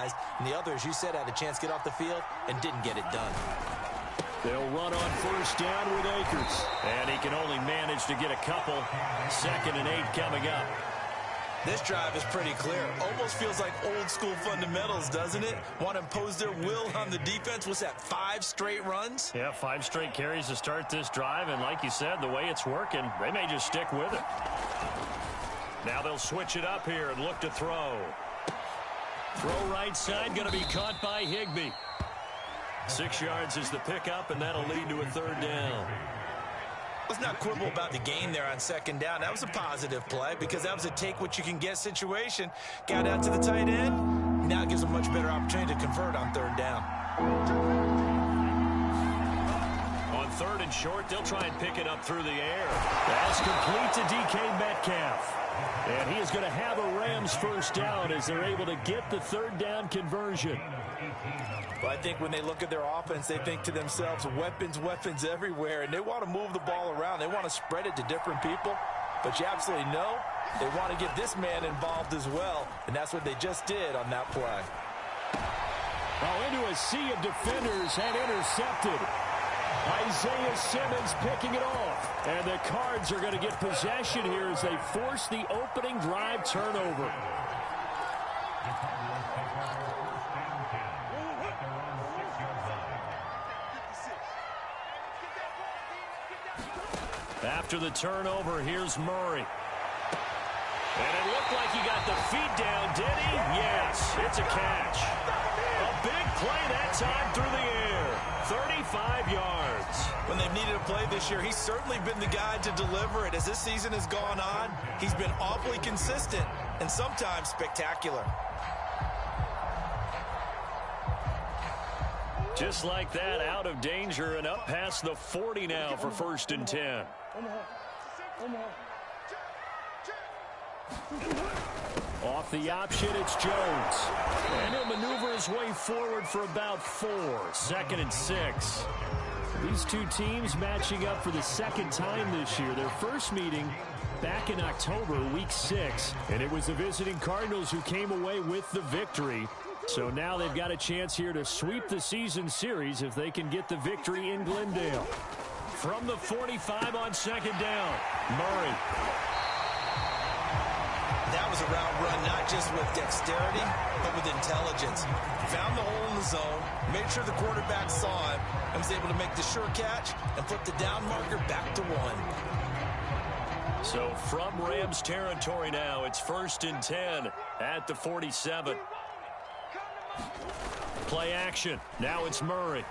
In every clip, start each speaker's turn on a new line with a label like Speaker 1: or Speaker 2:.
Speaker 1: guys, and the other, as you said, had a chance to get off the field and didn't get it done.
Speaker 2: They'll run on first down with Akers. And he can only manage to get a couple. 2nd and 8 coming up.
Speaker 1: This drive is pretty clear. Almost feels like old school fundamentals, doesn't it? Want to impose their will on the defense. What's that, 5 straight runs?
Speaker 2: Yeah, 5 straight carries to start this drive. And like you said, the way it's working, they may just stick with it. Now they'll switch it up here and look to throw. Throw right side, going to be caught by Higbee. 6 yards is the pickup, and that'll lead to a 3rd down.
Speaker 1: Let's not quibble about the gain there on 2nd down. That was a positive play because that was a take-what-you-can-get situation. Got out to the tight end. Now it gives a much better opportunity to convert on 3rd down.
Speaker 2: On 3rd and short, they'll try and pick it up through the air. That's complete to DK Metcalf. And he is going to have a Rams 1st down as they're able to get the 3rd down conversion.
Speaker 1: Well, I think when they look at their offense, they think to themselves, weapons, weapons everywhere, and they want to move the ball around. They want to spread it to different people, but you absolutely know they want to get this man involved as well, and that's what they just did on that play.
Speaker 2: Oh, into a sea of defenders and intercepted. Isaiah Simmons picking it off, and the Cards are going to get possession here as they force the opening drive turnover. After the turnover, here's Murray. And it looked like he got the feet down, did he? Yes, it's a catch. A big play that time through the air. 35 yards.
Speaker 1: When they've needed a play this year, he's certainly been the guy to deliver it. As this season has gone on, he's been awfully consistent and sometimes spectacular.
Speaker 2: Just like that, out of danger and up past the 40 now for 1st and 10. Off the option, it's Jones. And he'll maneuver his way forward for about 4. 2nd and 6. These two teams matching up for the 2nd time this year. Their first meeting back in October, week 6. And it was the visiting Cardinals who came away with the victory. So now they've got a chance here to sweep the season series if they can get the victory in Glendale. From the 45 on 2nd down, Murray.
Speaker 1: That was a route run, not just with dexterity, but with intelligence. Found the hole in the zone, made sure the quarterback saw him, and was able to make the sure catch and flip the down marker back to 1.
Speaker 2: So from Rams territory now, it's 1st and 10 at the 47. Play action. Now it's Murray.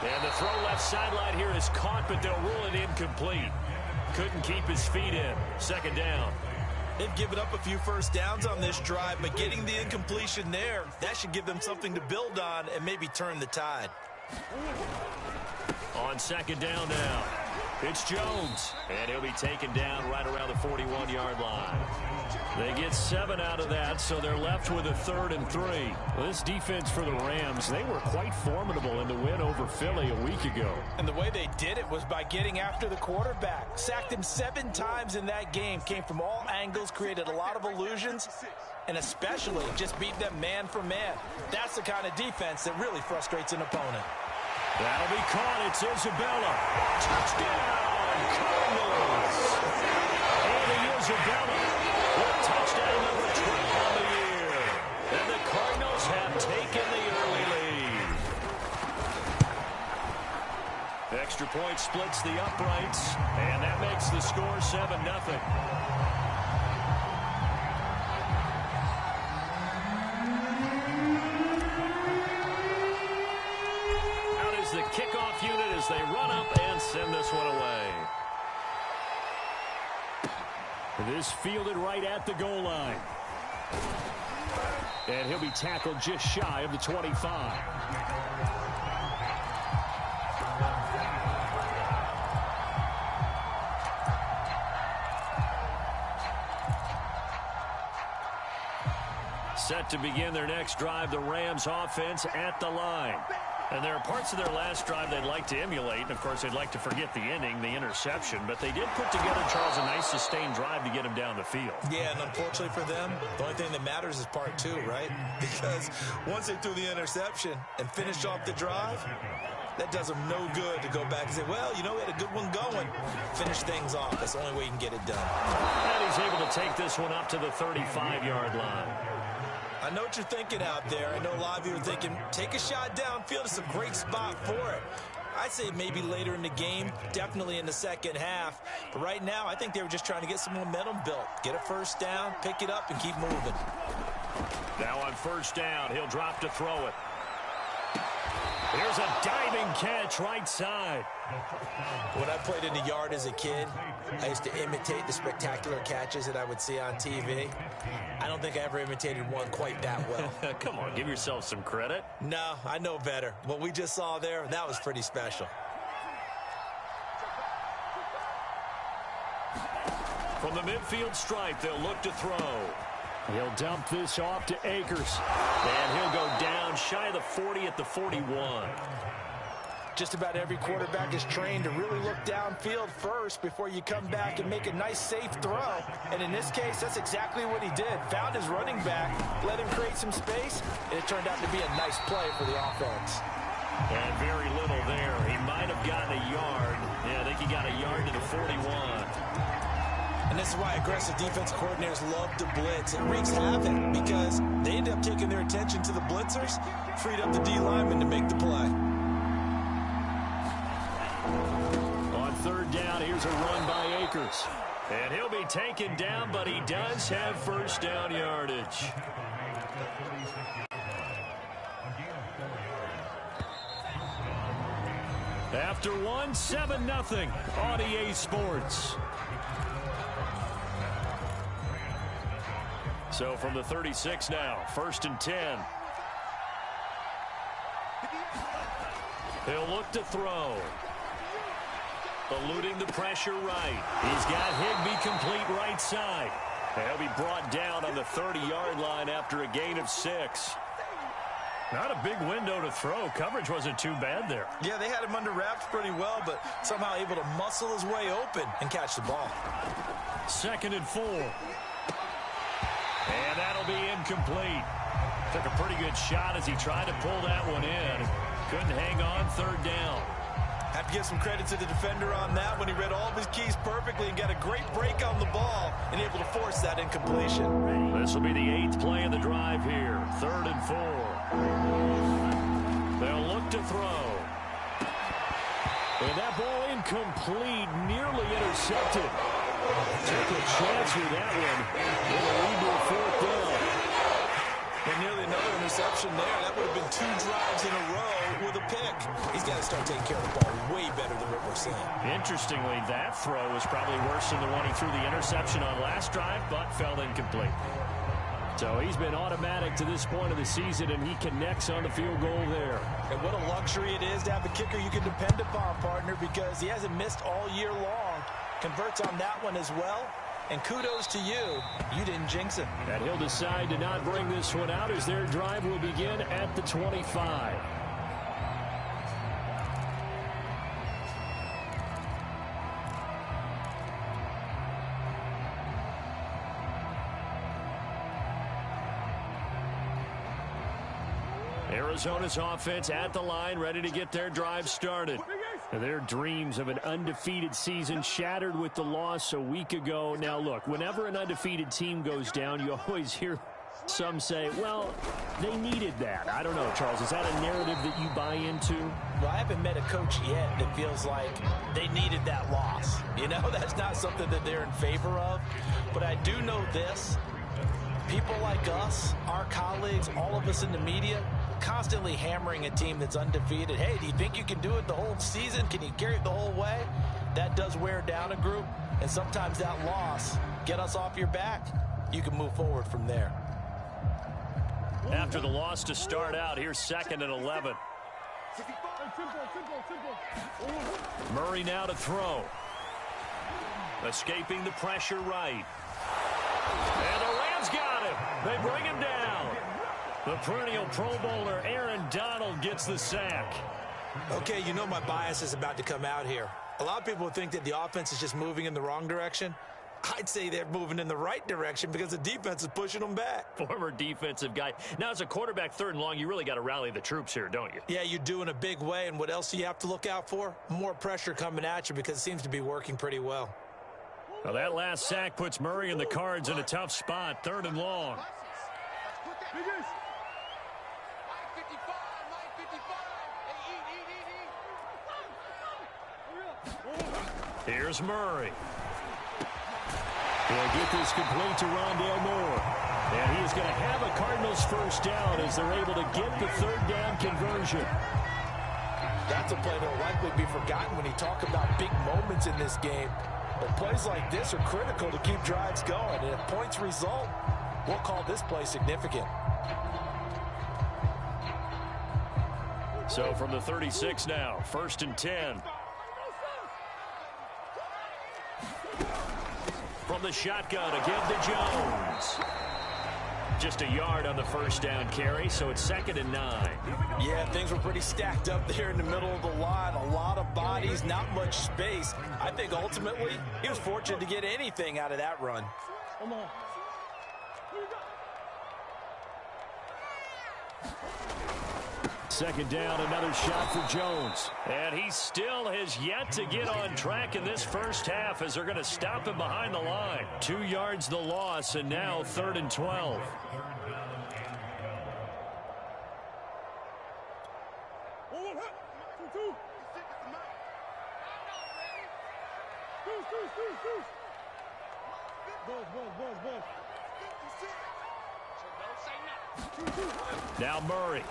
Speaker 2: And the throw left sideline here is caught, but they'll rule it incomplete. Couldn't keep his feet in. 2nd down.
Speaker 1: They've given up a few first downs on this drive, but getting the incompletion there, that should give them something to build on and maybe turn the tide.
Speaker 2: On 2nd down now, it's Jones. And he'll be taken down right around the 41-yard line. They get 7 out of that, so they're left with a 3rd and 3. Well, this defense for the Rams, they were quite formidable in the win over Philly a week ago.
Speaker 1: And the way they did it was by getting after the quarterback. Sacked him 7 times in that game. Came from all angles, created a lot of illusions, and especially just beat them man for man. That's the kind of defense that really frustrates an opponent.
Speaker 2: That'll be caught. It's Isabella. Touchdown, Cardinals. Andy Isabella with touchdown number 12 on the year. And the Cardinals have taken the early lead. Extra point splits the uprights, and that makes the score 7-0. The kickoff unit as they run up and send this one away. This fielded right at the goal line. And he'll be tackled just shy of the 25. Set to begin their next drive, the Rams offense at the line. And there are parts of their last drive they'd like to emulate. And, of course, they'd like to forget the inning, the interception. But they did put together, Charles, a nice sustained drive to get him down the field.
Speaker 1: Yeah, and unfortunately for them, the only thing that matters is part two, right? Because once they threw the interception and finished off the drive, that does them no good to go back and say, well, you know, we had a good one going. Finish things off. That's the only way you can get it done.
Speaker 2: And he's able to take this one up to the 35-yard line.
Speaker 1: I know what you're thinking out there. I know a lot of you are thinking, take a shot downfield. It's a great spot for it. I'd say maybe later in the game, definitely in the second half. But right now, I think they were just trying to get some momentum built. Get a first down, pick it up, and keep moving.
Speaker 2: Now on first down, he'll drop to throw it. Here's a diving catch right side.
Speaker 1: When I played in the yard as a kid, I used to imitate the spectacular catches that I would see on TV. I don't think I ever imitated one quite that well.
Speaker 2: Come on, give yourself some credit.
Speaker 1: No, I know better. What we just saw there, that was pretty special.
Speaker 2: From the midfield stripe, they'll look to throw. He'll dump this off to Akers. And he'll go down shy of the 40 at the 41.
Speaker 1: Just about every quarterback is trained to really look downfield first before you come back and make a nice, safe throw. And in this case, that's exactly what he did. Found his running back, let him create some space, and it turned out to be a nice play for the offense.
Speaker 2: And very little there. He might have gotten a yard. Yeah, I think he got a yard to the 41.
Speaker 1: And this is why aggressive defense coordinators love to blitz. It wreaks havoc because they end up taking their attention to the blitzers, freed up the D lineman to make the play.
Speaker 2: On third down, here's a run by Akers. And he'll be taken down, but he does have first down yardage. After one, 7-0 on EA Sports. So from the 36 now, 1st and 10. He'll look to throw. Eluding the pressure right. He's got Higbee complete right side. He'll be brought down on the 30-yard line after a gain of 6. Not a big window to throw. Coverage wasn't too bad there.
Speaker 1: Yeah, they had him under wraps pretty well, but somehow able to muscle his way open and catch the ball.
Speaker 2: 2nd and 4. And that'll be incomplete. Took a pretty good shot as he tried to pull that one in. Couldn't hang on 3rd down.
Speaker 1: Have to give some credit to the defender on that when he read all of his keys perfectly and got a great break on the ball and able to force that incompletion.
Speaker 2: This will be the 8th play of the drive here. 3rd and 4. They'll look to throw. And that ball incomplete, nearly intercepted. Took a chance with that one. It'll lead to a 4th down.
Speaker 1: And nearly another interception there. That would have been 2 drives in a row with a pick. He's got to start taking care of the ball way better than what we're seeing.
Speaker 2: Interestingly, that throw was probably worse than the one he threw the interception on last drive, but fell incomplete. So he's been automatic to this point of the season, and he connects on the field goal there. And
Speaker 1: what a luxury it is to have a kicker you can depend upon, partner, because he hasn't missed all year long. Converts on that one as well. And kudos to you. You didn't jinx it.
Speaker 2: And he'll decide to not bring this one out as their drive will begin at the 25. Arizona's offense at the line, ready to get their drive started. Their dreams of an undefeated season shattered with the loss a week ago. Now, look, whenever an undefeated team goes down, you always hear some say, well, they needed that. I don't know, Charles. Is that a narrative that you buy into?
Speaker 1: Well, I haven't met a coach yet that feels like they needed that loss. You know, that's not something that they're in favor of. But I do know this. People like us, our colleagues, all of us in the media, constantly hammering a team that's undefeated. Hey, do you think you can do it the whole season? Can you carry it the whole way? That does wear down a group, and sometimes that loss, get us off your back, you can move forward from there.
Speaker 2: After the loss to start out, here's 2nd and 11. Murray now to throw. Escaping the pressure right. And the Rams got him. They bring him down. The perennial Pro Bowler Aaron Donald gets the sack.
Speaker 1: Okay, you know my bias is about to come out here. A lot of people think that the offense is just moving in the wrong direction. I'd say they're moving in the right direction because the defense is pushing them back.
Speaker 2: Former defensive guy. Now, as a quarterback, 3rd and long, you really got to rally the troops here, don't you?
Speaker 1: Yeah, you do in a big way. And what else do you have to look out for? More pressure coming at you because it seems to be working pretty well.
Speaker 2: Well, that last sack puts Murray and the Cards in a tough spot. 3rd and long. Here's Murray. He'll get this complete to Rondale Moore. And he is going to have a Cardinals first down as they're able to get the 3rd down conversion.
Speaker 1: That's a play that will likely be forgotten when you talk about big moments in this game. But plays like this are critical to keep drives going. And if points result, we'll call this play significant.
Speaker 2: So from the 36 now, 1st and 10. From the shotgun, again to Jones. Just a yard on the first down carry, so it's 2nd and 9.
Speaker 1: Yeah, things were pretty stacked up there in the middle of the line. A lot of bodies, not much space. I think ultimately he was fortunate to get anything out of that run. Come on.
Speaker 2: 2nd down, another shot for Jones. And he still has yet to get on track in this first half as they're going to stop him behind the line. 2 yards the loss, and now 3rd and 12. Now Murray.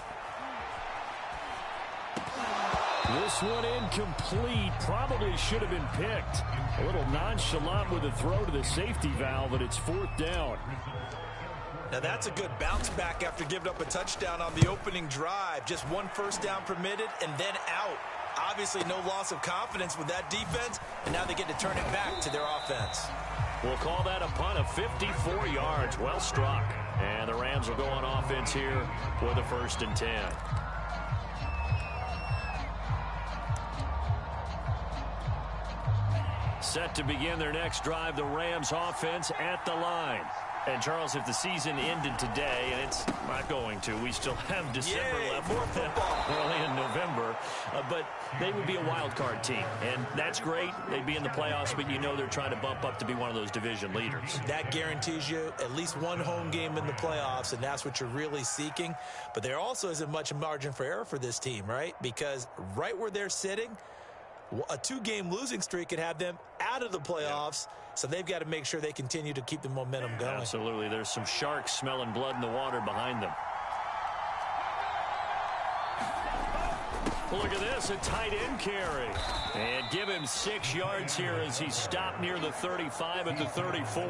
Speaker 2: This one incomplete. Probably should have been picked. A little nonchalant with a throw to the safety valve, and it's 4th down.
Speaker 1: Now that's a good bounce back after giving up a touchdown on the opening drive. Just 1 first down permitted and then out. Obviously no loss of confidence with that defense, and now they get to turn it back to their offense.
Speaker 2: We'll call that a punt of 54 yards. Well struck. And the Rams will go on offense here with a 1st and 10. Set to begin their next drive, the Rams offense at the line. And, Charles, if the season ended today, and it's not going to, we still have December left,
Speaker 1: more football.
Speaker 2: early in November, but they would be a wild card team. And that's great. They'd be in the playoffs, but you know they're trying to bump up to be one of those division leaders.
Speaker 1: That guarantees you at least 1 home game in the playoffs, and that's what you're really seeking. But there also isn't much margin for error for this team, right? Because right where they're sitting, a 2-game losing streak could have them out of the playoffs, so they've got to make sure they continue to keep the momentum going.
Speaker 2: Absolutely. There's some sharks smelling blood in the water behind them. Look at this, a tight end carry. And give him 6 yards here as he stopped near the 35 at the 34.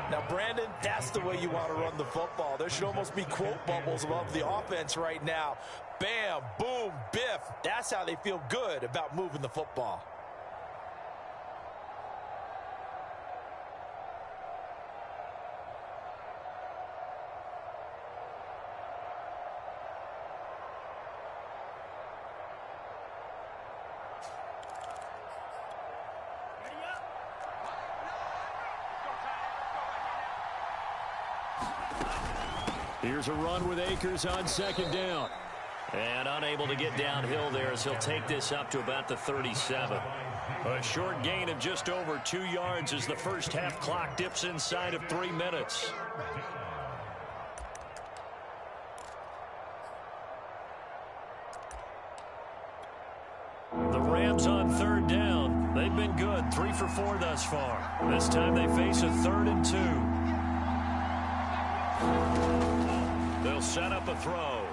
Speaker 1: Now, Brandon, that's the way you want to run the football. There should almost be quote bubbles above the offense right now. Bam, boom, biff. That's how they feel good about moving the football.
Speaker 2: Here's a run with Akers on 2nd down. And unable to get downhill there as he'll take this up to about the 37. A short gain of just over 2 yards as the first half clock dips inside of 3 minutes. The Rams on 3rd down. They've been good, 3 for 4 thus far. This time they face a 3rd and 2. They'll set up a throw.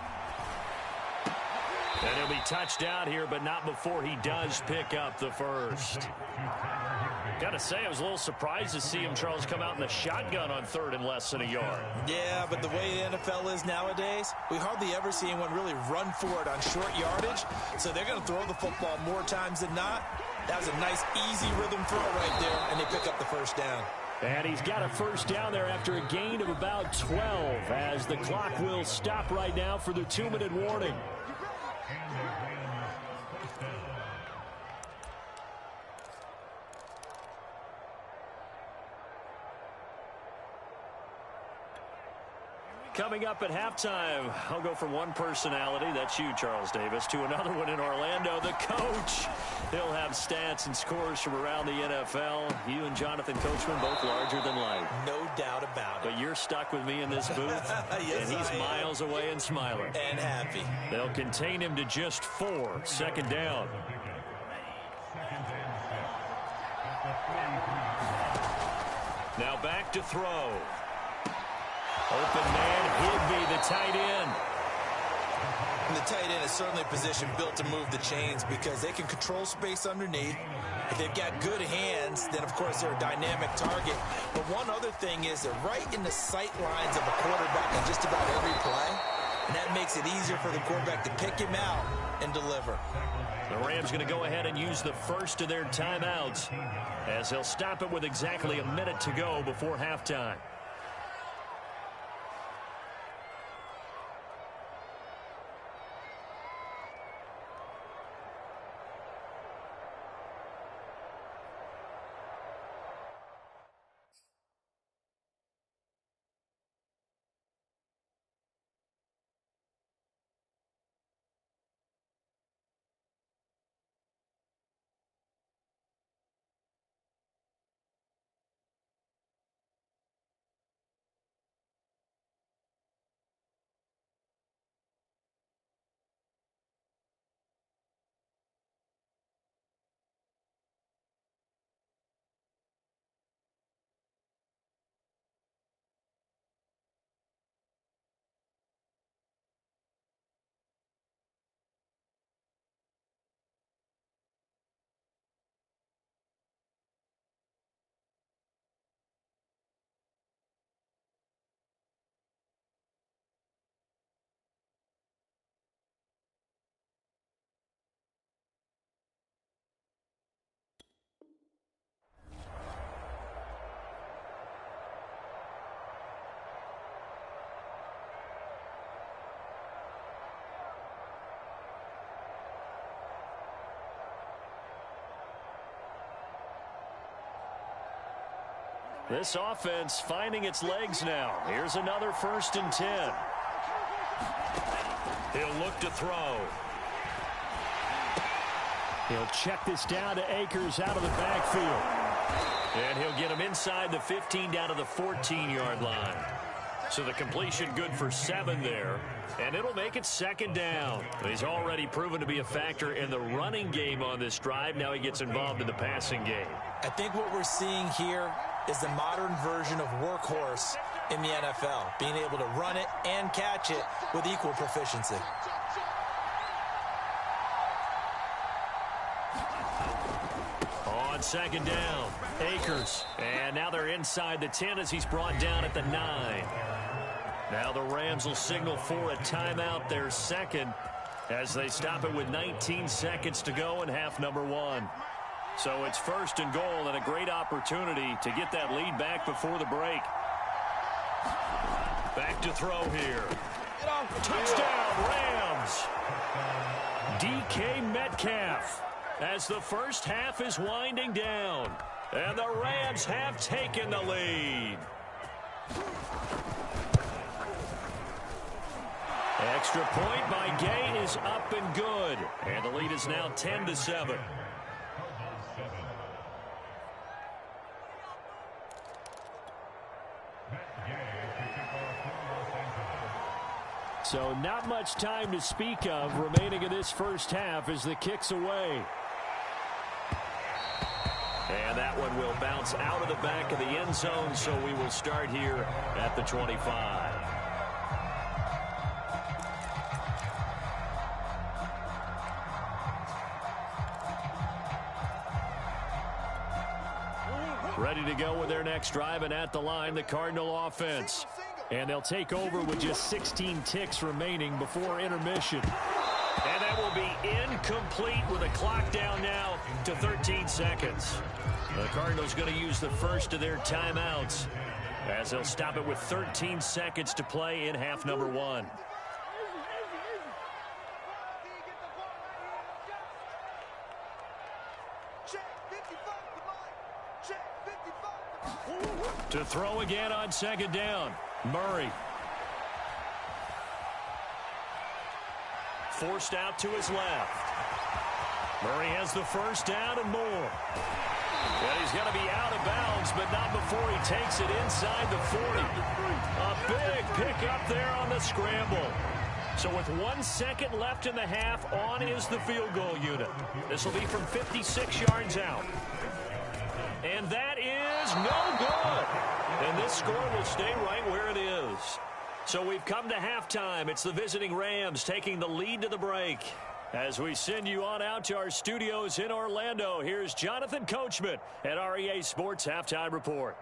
Speaker 2: And he'll be touched out here, but not before he does pick up the first. Got to say, I was a little surprised to see him, Charles, come out in the shotgun on 3rd and less than a yard.
Speaker 1: Yeah, but the way the NFL is nowadays, we hardly ever see anyone really run for it on short yardage. So they're going to throw the football more times than not. That was a nice, easy rhythm throw right there, and they pick up the first down.
Speaker 2: And he's got a first down there after a gain of about 12 as the clock will stop right now for the 2-minute warning. Coming up at halftime, I'll go from one personality, that's you, Charles Davis, to another one in Orlando, the coach. He'll have stats and scores from around the NFL. You and Jonathan Coachman both larger than life.
Speaker 1: No doubt about it.
Speaker 2: But you're stuck with me in this booth,
Speaker 1: yes,
Speaker 2: and he's miles away and smiling.
Speaker 1: And happy.
Speaker 2: They'll contain him to just 4, second down. Now back to throw. Open man, Higby, the tight end.
Speaker 1: And the tight end is certainly a position built to move the chains because they can control space underneath. If they've got good hands, then of course they're a dynamic target. But one other thing is they're right in the sight lines of a quarterback on just about every play. And that makes it easier for the quarterback to pick him out and deliver.
Speaker 2: The Rams going to go ahead and use the first of their timeouts as they'll stop it with exactly a minute to go before halftime. This offense finding its legs now. Here's another 1st and 10. He'll look to throw. He'll check this down to Akers out of the backfield. And he'll get him inside the 15 down to the 14-yard line. So the completion good for 7 there. And it'll make it 2nd down. He's already proven to be a factor in the running game on this drive. Now he gets involved in the passing game.
Speaker 1: I think what we're seeing here is the modern version of workhorse in the NFL, being able to run it and catch it with equal proficiency.
Speaker 2: On 2nd down, Akers. And now they're inside the 10 as he's brought down at the 9. Now the Rams will signal for a timeout, their 2nd, as they stop it with 19 seconds to go in half number 1. So it's 1st and goal and a great opportunity to get that lead back before the break. Back to throw here. Touchdown, Rams. DK Metcalf as the first half is winding down. And the Rams have taken the lead. Extra point by Gay is up and good. And the lead is now 10-7. So not much time to speak of remaining in this first half as the kick's away. And that one will bounce out of the back of the end zone, so we will start here at the 25. Ready to go with their next drive, and at the line, the Cardinal offense. And they'll take over with just 16 ticks remaining before intermission. And that will be incomplete with a clock down now to 13 seconds. The Cardinals going to use the first of their timeouts as they'll stop it with 13 seconds to play in half number 1. To throw again on second down, Murray. Forced out to his left. Murray has the first down and more. And he's going to be out of bounds, but not before he takes it inside the 40. A big pickup there on the scramble. So with 1 second left in the half, on is the field goal unit. This will be from 56 yards out. And that is no good. And this score will stay right where it is. So we've come to halftime. It's the visiting Rams taking the lead to the break. As we send you on out to our studios in Orlando, here's Jonathan Coachman at REA Sports Halftime Report.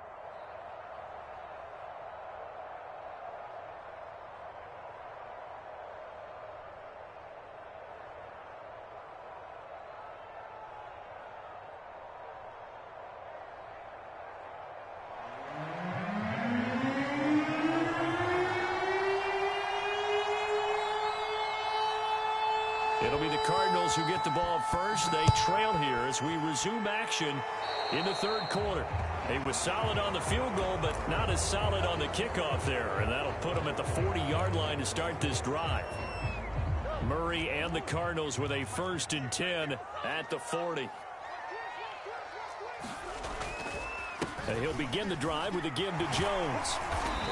Speaker 2: It'll be the Cardinals who get the ball first. They trail here as we resume action in the third quarter. He was solid on the field goal, but not as solid on the kickoff there. And that'll put him at the 40-yard line to start this drive. Murray and the Cardinals with a 1st and 10 at the 40. And he'll begin the drive with a give to Jones.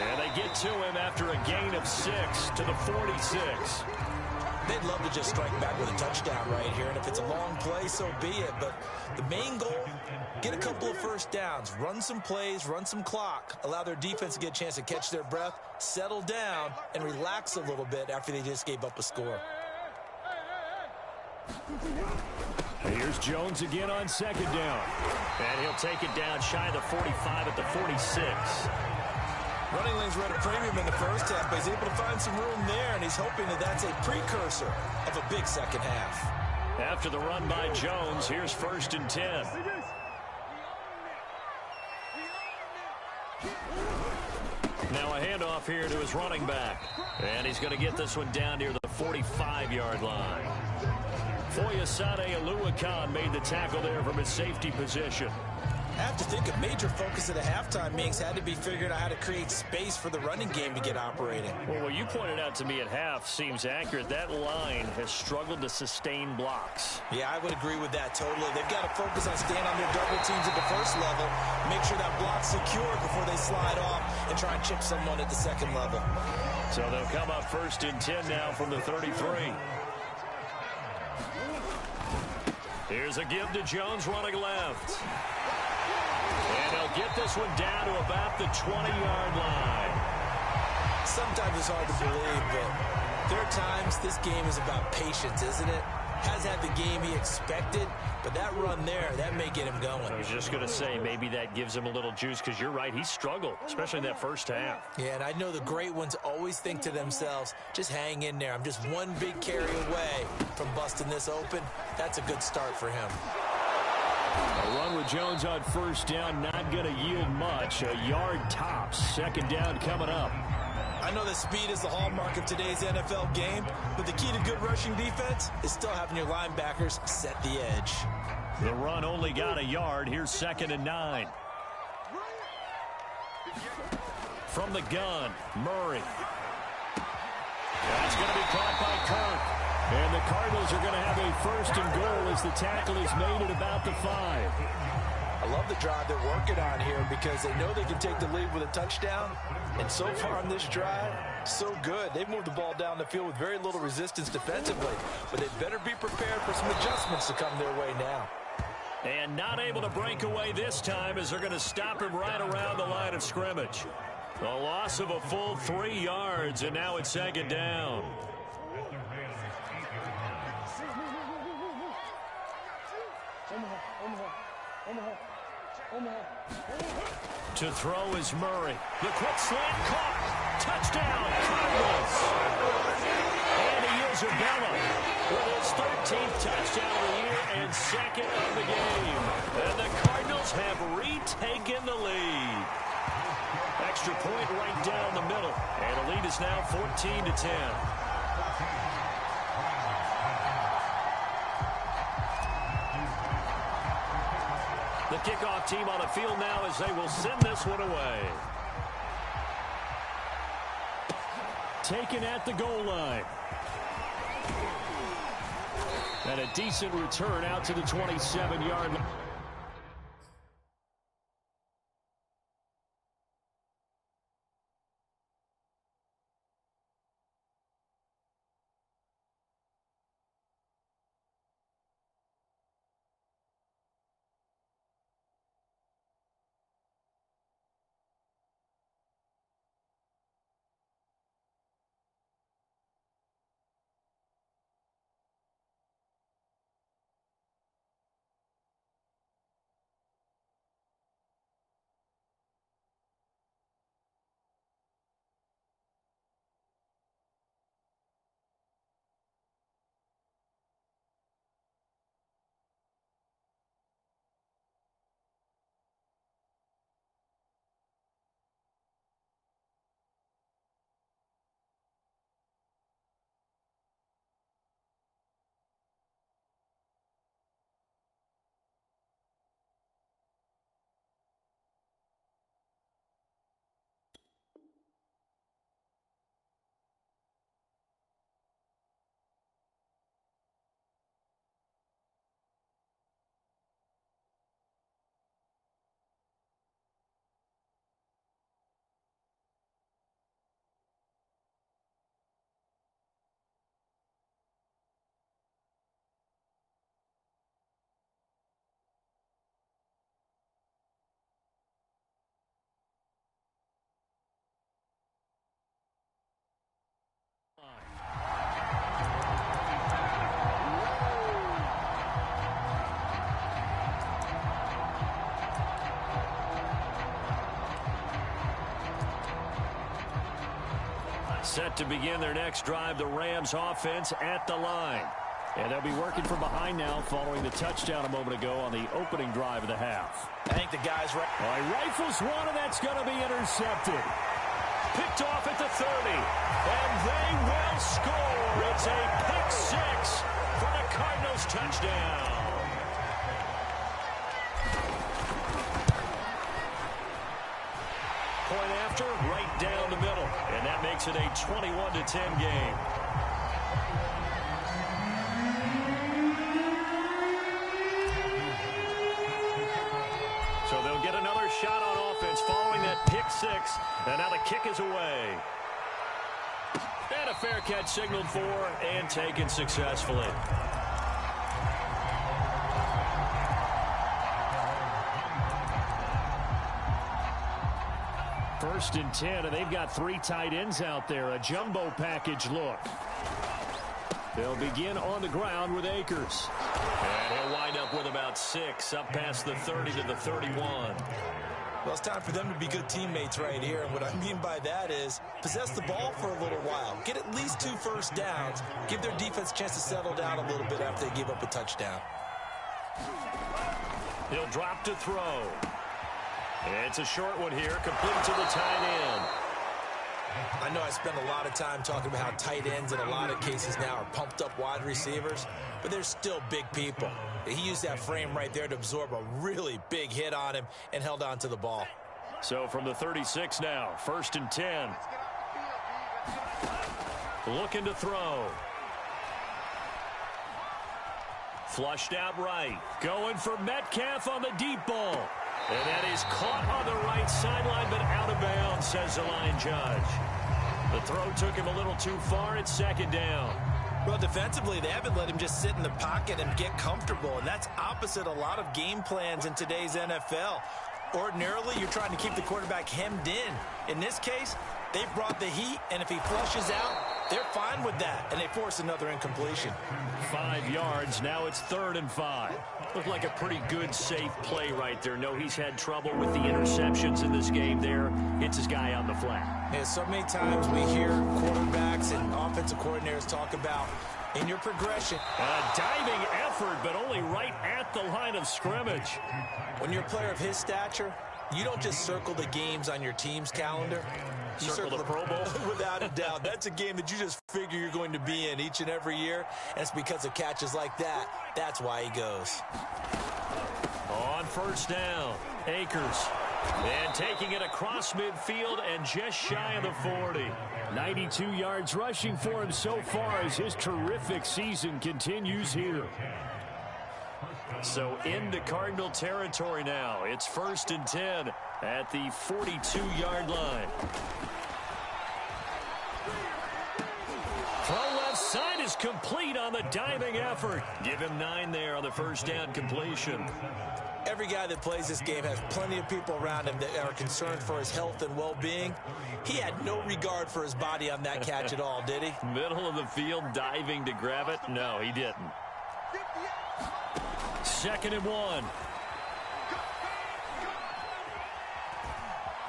Speaker 2: And they get to him after a gain of 6 to the 46.
Speaker 1: They'd love to just strike back with a touchdown right here, and if it's a long play, so be it. But the main goal, get a couple of first downs, run some plays, run some clock, allow their defense to get a chance to catch their breath, settle down, and relax a little bit after they just gave up a score.
Speaker 2: Here's Jones again on second down. And he'll take it down shy of the 45 at the 46.
Speaker 1: Running lanes were at a premium in the first half, but he's able to find some room there, and he's hoping that that's a precursor of a big second half.
Speaker 2: After the run by Jones, here's 1st and 10. Now a handoff here to his running back. And he's going to get this one down near the 45-yard line. Foyesade Oluwakan made the tackle there from his safety position.
Speaker 1: I have to think a major focus at the halftime meetings had to be figuring out how to create space for the running game to get operating.
Speaker 2: Well, what you pointed out to me at half seems accurate. That line has struggled to sustain blocks.
Speaker 1: Yeah, I would agree with that totally. They've got to focus on staying on their double teams at the first level, make sure that block's secure before they slide off and try and chip someone at the second level.
Speaker 2: So they'll come up 1st and 10 now from the 33. Here's a give to Jones running left. And he'll get this one down to about the 20-yard line.
Speaker 1: Sometimes it's hard to believe, but there are times this game is about patience, isn't it? Has had the game he expected, but that run there, that may get him going.
Speaker 2: I was just going to say, maybe that gives him a little juice, because you're right, he struggled, especially in that first half.
Speaker 1: Yeah, and I know the great ones always think to themselves, just hang in there. I'm just one big carry away from busting this open. That's a good start for him.
Speaker 2: A run with Jones on 1st down, not going to yield much. A yard tops. 2nd down coming up.
Speaker 1: I know that speed is the hallmark of today's NFL game, but the key to good rushing defense is still having your linebackers set the edge.
Speaker 2: The run only got a yard. Here's 2nd and 9. From the gun, Murray. That's going to be caught by Kirk. And the Cardinals are going to have a 1st and goal as the tackle is made at about the 5.
Speaker 1: I love the drive they're working on here because they know they can take the lead with a touchdown. And so far on this drive, so good. They've moved the ball down the field with very little resistance defensively. But they better be prepared for some adjustments to come their way now.
Speaker 2: And not able to break away this time as they're going to stop him right around the line of scrimmage. A loss of a full 3 yards, and now it's 2nd down. To throw is Murray. The quick slant caught. Touchdown, Cardinals. And he is Bella. with his 13th touchdown of the year and second of the game. And the Cardinals have retaken the lead. Extra point right down the middle. And the lead is now 14-10. The kickoff team on the field now as they will send this one away. Taken at the goal line. And a decent return out to the 27-yard line. Set to begin their next drive, the Rams offense at the line. And they'll be working from behind now following the touchdown a moment ago on the opening drive of the half.
Speaker 1: I think the guy's right.
Speaker 2: Well, he rifles one, and that's going to be intercepted. Picked off at the 30. And they will score. It's a pick six for the Cardinals touchdown. Point after, right down the middle. And that makes it a 21-10 game. So they'll get another shot on offense following that pick six. And now the kick is away. And a fair catch signaled for and taken successfully. First and 10, and they've got three tight ends out there. A jumbo package look. They'll begin on the ground with Akers. And he'll wind up with about 6, up past the 30 to the 31.
Speaker 1: Well, it's time for them to be good teammates right here. And what I mean by that is possess the ball for a little while. Get at least 2 first downs. Give their defense a chance to settle down a little bit after they give up a touchdown.
Speaker 2: He'll drop to throw. It's a short one here, complete to the tight end.
Speaker 1: I know I spend a lot of time talking about how tight ends in a lot of cases now are pumped up wide receivers, but they're still big people. He used that frame right there to absorb a really big hit on him and held on to the ball.
Speaker 2: So from the 36 now, first and 10. Looking to throw. Flushed out right. Going for Metcalf on the deep ball. And that is caught on the right sideline, but out of bounds, says the line judge. The throw took him a little too far. It's second down.
Speaker 1: Well, defensively, they haven't let him just sit in the pocket and get comfortable, and that's opposite a lot of game plans in today's NFL. Ordinarily, you're trying to keep the quarterback hemmed in. In this case, they brought the heat, and if he flushes out, They're fine with that, and they force another incompletion.
Speaker 2: 5 yards. Now it's 3rd and 5. Looked like a pretty good, safe play right there. No, he's had trouble with the interceptions in this game there. Hits his guy on the flat.
Speaker 1: Yeah, so many times we hear quarterbacks and offensive coordinators talk about in your progression.
Speaker 2: A diving effort, but only right at the line of scrimmage.
Speaker 1: When you're a player of his stature, you don't just circle the games on your team's calendar. You
Speaker 2: circle the Pro Bowl?
Speaker 1: Without a doubt. That's a game that you just figure you're going to be in each and every year. And it's because of catches like that. That's why he goes.
Speaker 2: On 1st down, Akers. And taking it across midfield and just shy of the 40. 92 yards rushing for him so far as his terrific season continues here. So into Cardinal territory now. It's 1st and 10 at the 42-yard line. Throw left side is complete on the diving effort. Give him 9 there on the 1st down completion.
Speaker 1: Every guy that plays this game has plenty of people around him that are concerned for his health and well-being. He had no regard for his body on that catch at all, did he?
Speaker 2: Middle of the field, diving to grab it. No, he didn't. 2nd and 1.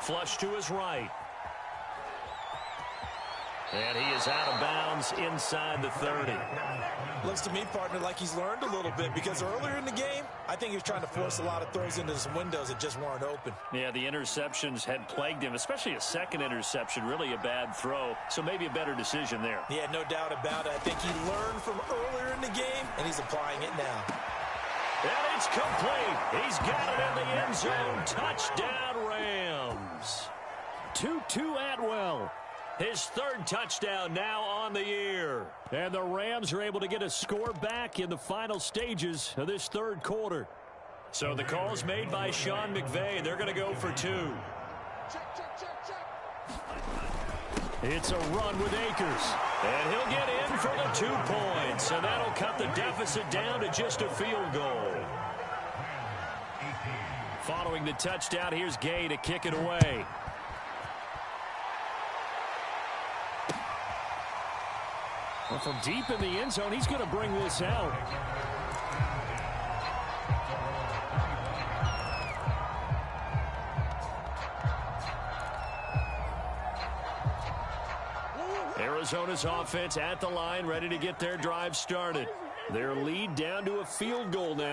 Speaker 2: Flush to his right. And he is out of bounds inside the 30.
Speaker 1: Looks to me, partner, like he's learned a little bit because earlier in the game, I think he was trying to force a lot of throws into some windows that just weren't open.
Speaker 2: Yeah, the interceptions had plagued him, especially a second interception, really a bad throw. So maybe a better decision there.
Speaker 1: Yeah, no doubt about it. I think he learned from earlier in the game, and he's applying it now.
Speaker 2: And it's complete. He's got it in the end zone. Touchdown, Rams. Tutu Atwell. His 3rd touchdown now on the year. And the Rams are able to get a score back in the final stages of this 3rd quarter. So the call's made by Sean McVay. They're going to go for 2. It's a run with Akers. And he'll get in for the 2 points. And that'll cut the deficit down to just a field goal. Following the touchdown, here's Gay to kick it away. Well, from deep in the end zone, he's going to bring this out. Arizona's offense at the line, ready to get their drive started. Their lead down to a field goal now.